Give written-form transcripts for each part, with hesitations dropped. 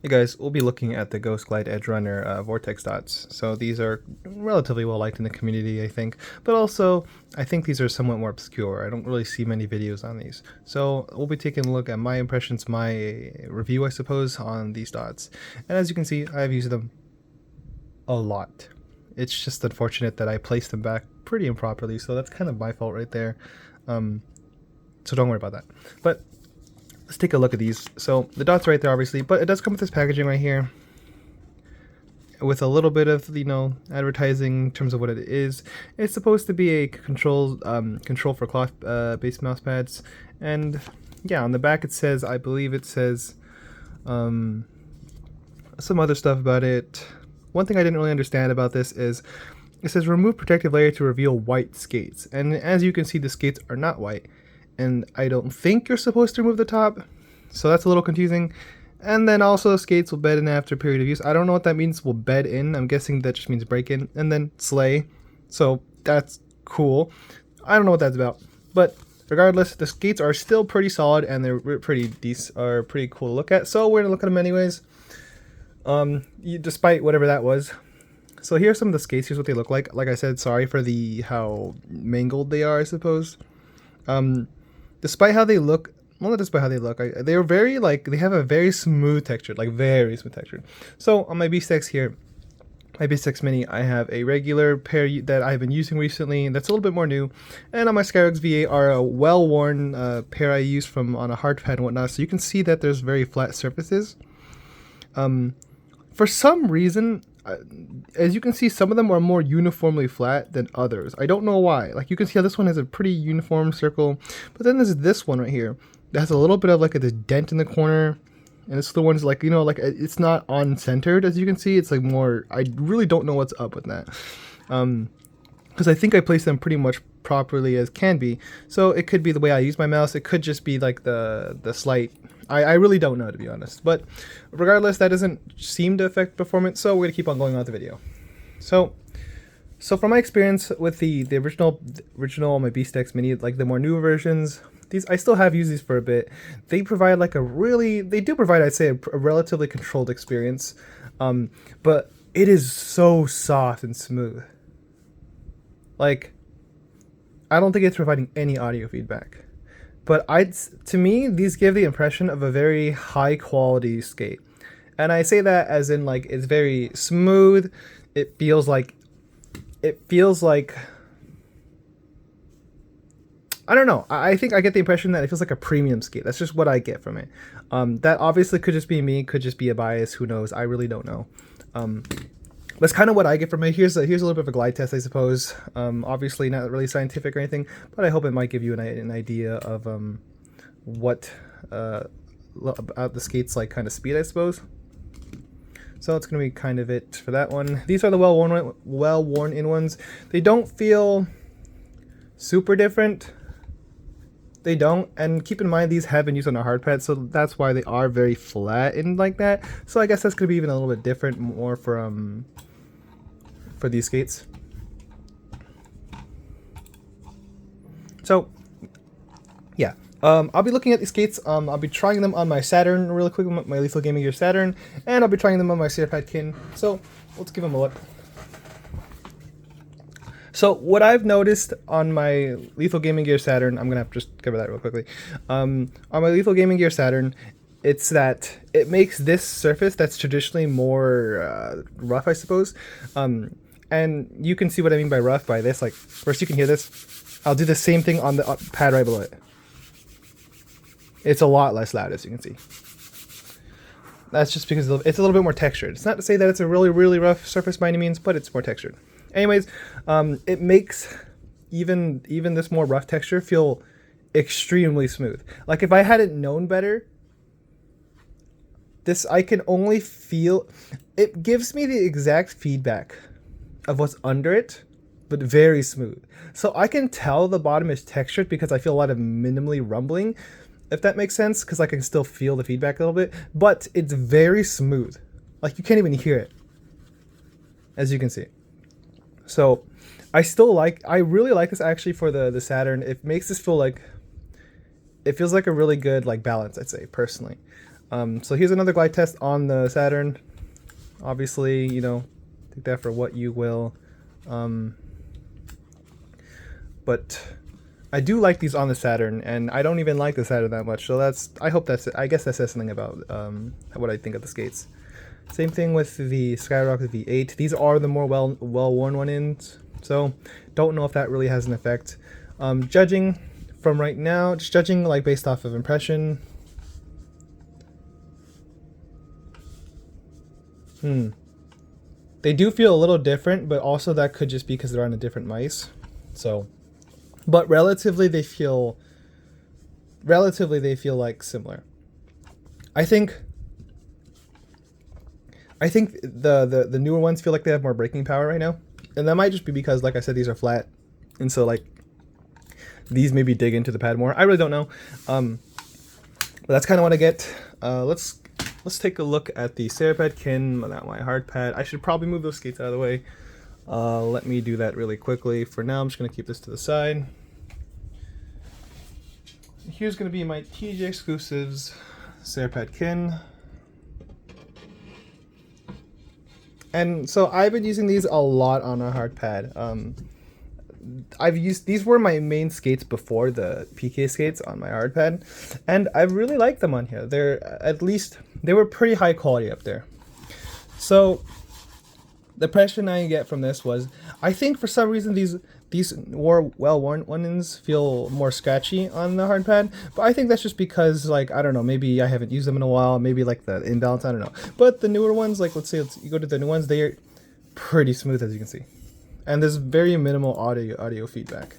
Hey guys, we'll be looking at the Ghostglide Edge Runner Vortex dots. So these are relatively well liked in the community, I think, but also I think these are somewhat more obscure. I don't really see many videos on these. So we'll be taking a look at my impressions, my review, I suppose, on these dots. And as you can see, I've used them a lot. It's just unfortunate that I placed them back pretty improperly, so that's kind of my fault right there. So don't worry about that. But let's take a look at these. So the dots right there, obviously, but it does come with this packaging right here with a little bit of, advertising in terms of what it is. It's supposed to be a control for cloth based mouse pads, and yeah, on the back it says, I believe it says some other stuff about it. One thing I didn't really understand about this is it says remove protective layer to reveal white skates, and as you can see, the skates are not white, and I don't think you're supposed to remove the top, so that's a little confusing. And then also skates will bed in after a period of use. I don't know what that means, will bed in. I'm guessing that just means break in. And then slay, so that's cool. I don't know what that's about, but regardless, the skates are still pretty solid and they're pretty decent, are pretty cool to look at. So we're gonna look at them anyways, despite whatever that was. So here's some of the skates. Here's what they look like. Like I said, sorry for how mangled they are, I suppose. Despite how they look, well, not despite how they look, they're very, they have a very smooth texture, very smooth texture. So on my B-Stacks here, my B-Stacks Mini, I have a regular pair that I've been using recently, that's a little bit more new. And on my Skyrox VA are a well-worn pair I use from on a hard pad and whatnot. So you can see that there's very flat surfaces. For some reason, as you can see, some of them are more uniformly flat than others. I don't know why. Like you can see how this one has a pretty uniform circle, but then there's this one right here that has a little bit of like a dent in the corner, and this the one's it's not on centered, as you can see. It's like more. I really don't know what's up with that, because I think I placed them pretty much properly as can be. So it could be the way I use my mouse. It could just be like the slight. I really don't know, to be honest, but regardless, that doesn't seem to affect performance, so we're gonna keep on going on with the video. So from my experience with the original my B-Stacks Mini, like the more newer versions, these I still have used these for a bit. They provide they do provide, I'd say, a relatively controlled experience, but it is so soft and smooth. Like, I don't think it's providing any audio feedback. But to me, these give the impression of a very high quality skate. And I say that as in it's very smooth. It feels like I don't know. I think I get the impression that it feels like a premium skate. That's just what I get from it. That obviously could just be me, could just be a bias, who knows? I really don't know. That's kind of what I get from it. Here's a little bit of a glide test, I suppose. Obviously not really scientific or anything, but I hope it might give you an idea of what about the skate's kind of speed, I suppose. So that's gonna be kind of it for that one. These are the well-worn in ones. They don't feel super different. They don't, and keep in mind these have been used on a hard pad, so that's why they are very flat and like that. So I guess that's gonna be even a little bit different, more for these skates. So yeah, I'll be looking at these skates. I'll be trying them on my Saturn really quick, my Lethal Gaming Gear Saturn, and I'll be trying them on my Sierra Kin. So let's give them a look. So what I've noticed on my Lethal Gaming Gear Saturn, I'm gonna have to just cover that real quickly. On my Lethal Gaming Gear Saturn, it's that it makes this surface that's traditionally more rough, I suppose. And you can see what I mean by rough by this. Like, first you can hear this. I'll do the same thing on the pad right below it. It's a lot less loud, as you can see. That's just because it's a little bit more textured. It's not to say that it's a really, really rough surface by any means, but it's more textured. Anyways, it makes even this more rough texture feel extremely smooth. Like, if I hadn't known better, I can only feel, it gives me the exact feedback of what's under it, but very smooth. So I can tell the bottom is textured because I feel a lot of minimally rumbling, if that makes sense, because I can still feel the feedback a little bit, but it's very smooth. Like, you can't even hear it, as you can see. So I really like this actually for the Saturn. It makes this feel it feels like a really good balance, I'd say, personally. So here's another glide test on the Saturn. Obviously, you know, take that for what you will. But I do like these on the Saturn, and I don't even like the Saturn that much. So I guess that says something about what I think of the skates. Same thing with the Skyrocket V8. These are the more well-worn one-ins, so don't know if that really has an effect. Judging from right now, just judging like based off of impression. They do feel a little different, but also that could just be because they're on a different mice. So, but relatively they feel like similar. I think the newer ones feel like they have more braking power right now, and that might just be because, like I said, these are flat, and so like these maybe dig into the pad more. I really don't know, but that's kind of what I get. Let's take a look at the Serapad Kin, not my hard pad. I should probably move those skates out of the way. Let me do that really quickly. For now, I'm just gonna keep this to the side. Here's gonna be my TJ Exclusives Serapad Kin. And so I've been using these a lot on a hard pad. These were my main skates before the PK skates on my hard pad, and I really like them on here. They were pretty high quality up there. So the impression I get from this was, I think for some reason these more well-worn ones feel more scratchy on the hard pad, but I think that's just because, like, I don't know, maybe I haven't used them in a while, maybe like the imbalance, I don't know. But the newer ones, like let's you go to the new ones, they're pretty smooth, as you can see. And there's very minimal audio feedback.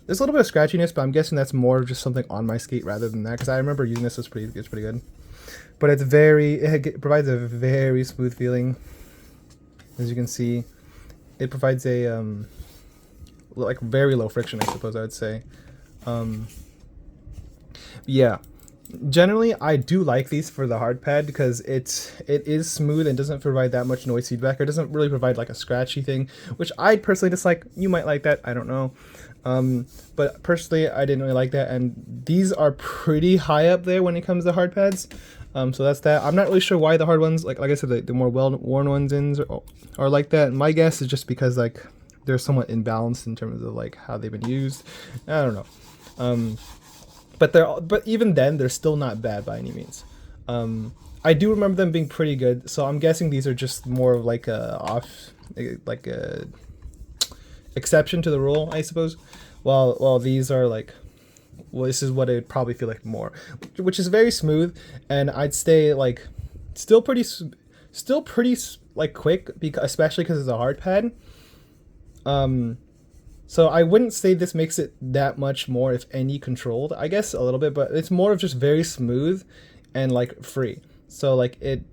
There's a little bit of scratchiness, but I'm guessing that's more of just something on my skate rather than that, because I remember using this, it's pretty good. But it provides a very smooth feeling. As you can see, it provides a like very low friction, I suppose I would say. Yeah, generally I do like these for the hard pad because it is smooth and doesn't provide that much noise feedback. It doesn't really provide like a scratchy thing, which I personally dislike. You might like that, I don't know. But personally I didn't really like that, and these are pretty high up there when it comes to hard pads. So that's that. I'm not really sure why the hard ones, like I said, the more well-worn ones are like that. My guess is just because like they're somewhat imbalanced in terms of like how they've been used. I don't know. But even then they're still not bad by any means. I do remember them being pretty good. So I'm guessing these are just more of like a exception to the rule, I suppose. While these are like, well, this is what it'd probably feel like more, which is very smooth, and I'd stay like still pretty like quick, especially because it's a hard pad. So I wouldn't say this makes it that much more, if any, controlled. I guess a little bit, but it's more of just very smooth and like free. So like it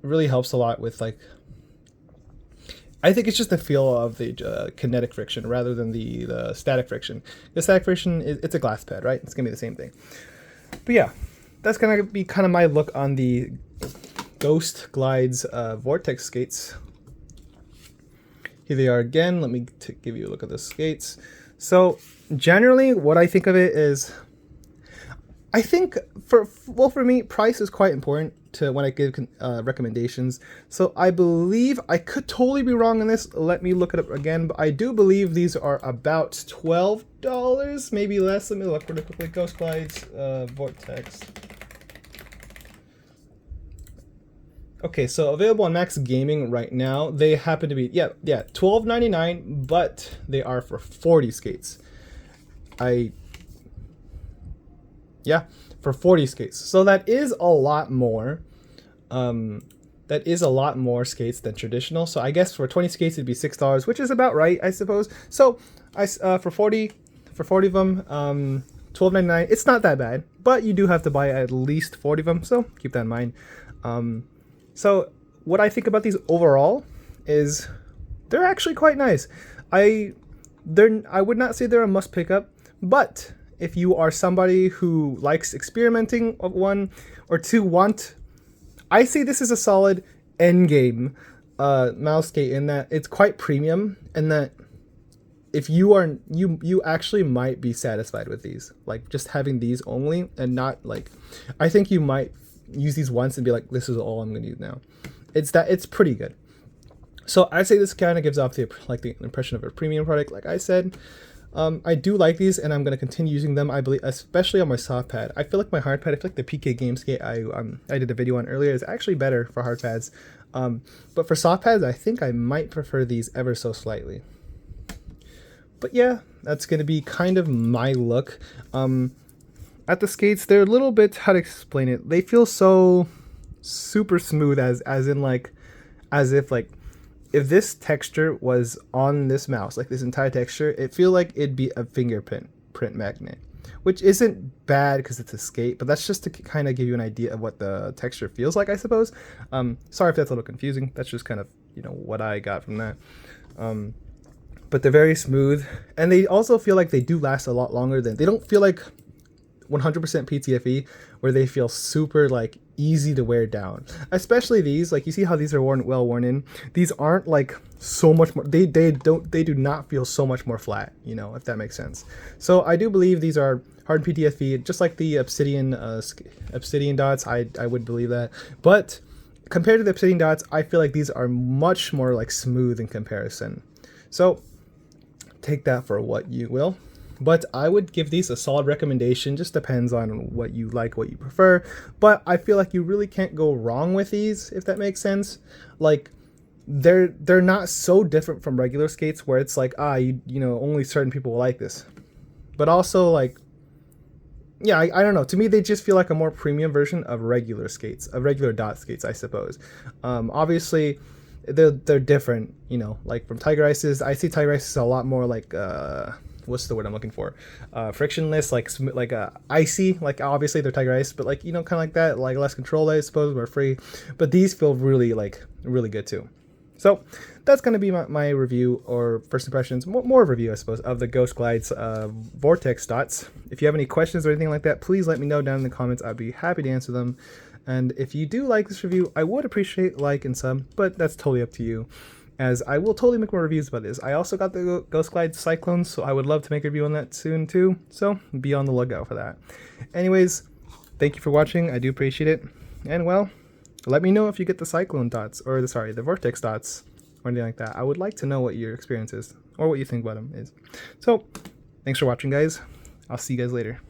really helps a lot with like, I think it's just the feel of the kinetic friction rather than the static friction. The static friction, it's a glass pad, right? It's gonna be the same thing. But yeah, that's gonna be kind of my look on the Ghostglides Vortex skates. Here they are again. Let me give you a look at the skates. So generally what I think of it is, I think for me, price is quite important to when I give recommendations. So I believe, I could totally be wrong on this, let me look it up again, but I do believe these are about $12, maybe less. Let me look really quickly. Ghostglides Vortex. Okay, so available on Max Gaming right now. They happen to be, yeah, $12.99, but they are for 40 skates. Yeah, for 40 skates. So that is a lot more. That is a lot more skates than traditional. So I guess for 20 skates it'd be $6, which is about right, I suppose. So for 40 of them, $12.99. It's not that bad, but you do have to buy at least 40 of them. So keep that in mind. So what I think about these overall is they're actually quite nice. I would not say they're a must pick up, but if you are somebody who likes experimenting of one or two, I say this is a solid end game mouse skate in that it's quite premium, and that if you are you actually might be satisfied with these, like just having these only, and not like, I think you might use these once and be like, this is all I'm gonna use now. It's pretty good. So I'd say this kind of gives off the impression of a premium product, like I said. I do like these, and I'm going to continue using them, I believe, especially on my soft pad. I feel like my hard pad, I feel like the PK Gameskate I did a video on earlier is actually better for hard pads. But for soft pads, I think I might prefer these ever so slightly. But yeah, that's going to be kind of my look. At the skates, they're a little bit, how to explain it, they feel so super smooth, as if if this texture was on this mouse, like this entire texture, it feel like it'd be a fingerprint magnet, which isn't bad because it's a skate, but that's just to kind of give you an idea of what the texture feels like, I suppose. Sorry if that's a little confusing. That's just kind of, what I got from that. But they're very smooth, and they also feel like they do last a lot longer they don't feel like 100% PTFE, where they feel super like easy to wear down. Especially these, like you see how these are well worn in. These aren't like so much more. They do not feel so much more flat. If that makes sense. So I do believe these are hard PTFE, just like the Obsidian dots. I would believe that, but compared to the Obsidian dots, I feel like these are much more like smooth in comparison. So take that for what you will. But I would give these a solid recommendation. Just depends on what you like, what you prefer. But I feel like you really can't go wrong with these, if that makes sense. Like, they're not so different from regular skates where it's like, only certain people will like this. But also, like, yeah, I don't know. To me, they just feel like a more premium version of regular skates, of regular dot skates, I suppose. Obviously, they're different, like from Tiger Ices. I see Tiger Ices a lot more like, what's the word I'm looking for? Frictionless, like icy. Like obviously they're Tiger Ice, but like kind of like that, like less control, I suppose, more free. But these feel really good too. So that's gonna be my review, or first impressions, more of a review, I suppose, of the Ghostglides Vortex dots. If you have any questions or anything like that, please let me know down in the comments. I'd be happy to answer them. And if you do like this review, I would appreciate like and sub, but that's totally up to you, as I will totally make more reviews about this. I also got the Ghostglides Cyclone, so I would love to make a review on that soon too, so be on the lookout for that. Anyways, thank you for watching. I do appreciate it, and well, let me know if you get the Cyclone dots, or the Vortex dots, or anything like that. I would like to know what your experience is, or what you think about them is. So, thanks for watching, guys. I'll see you guys later.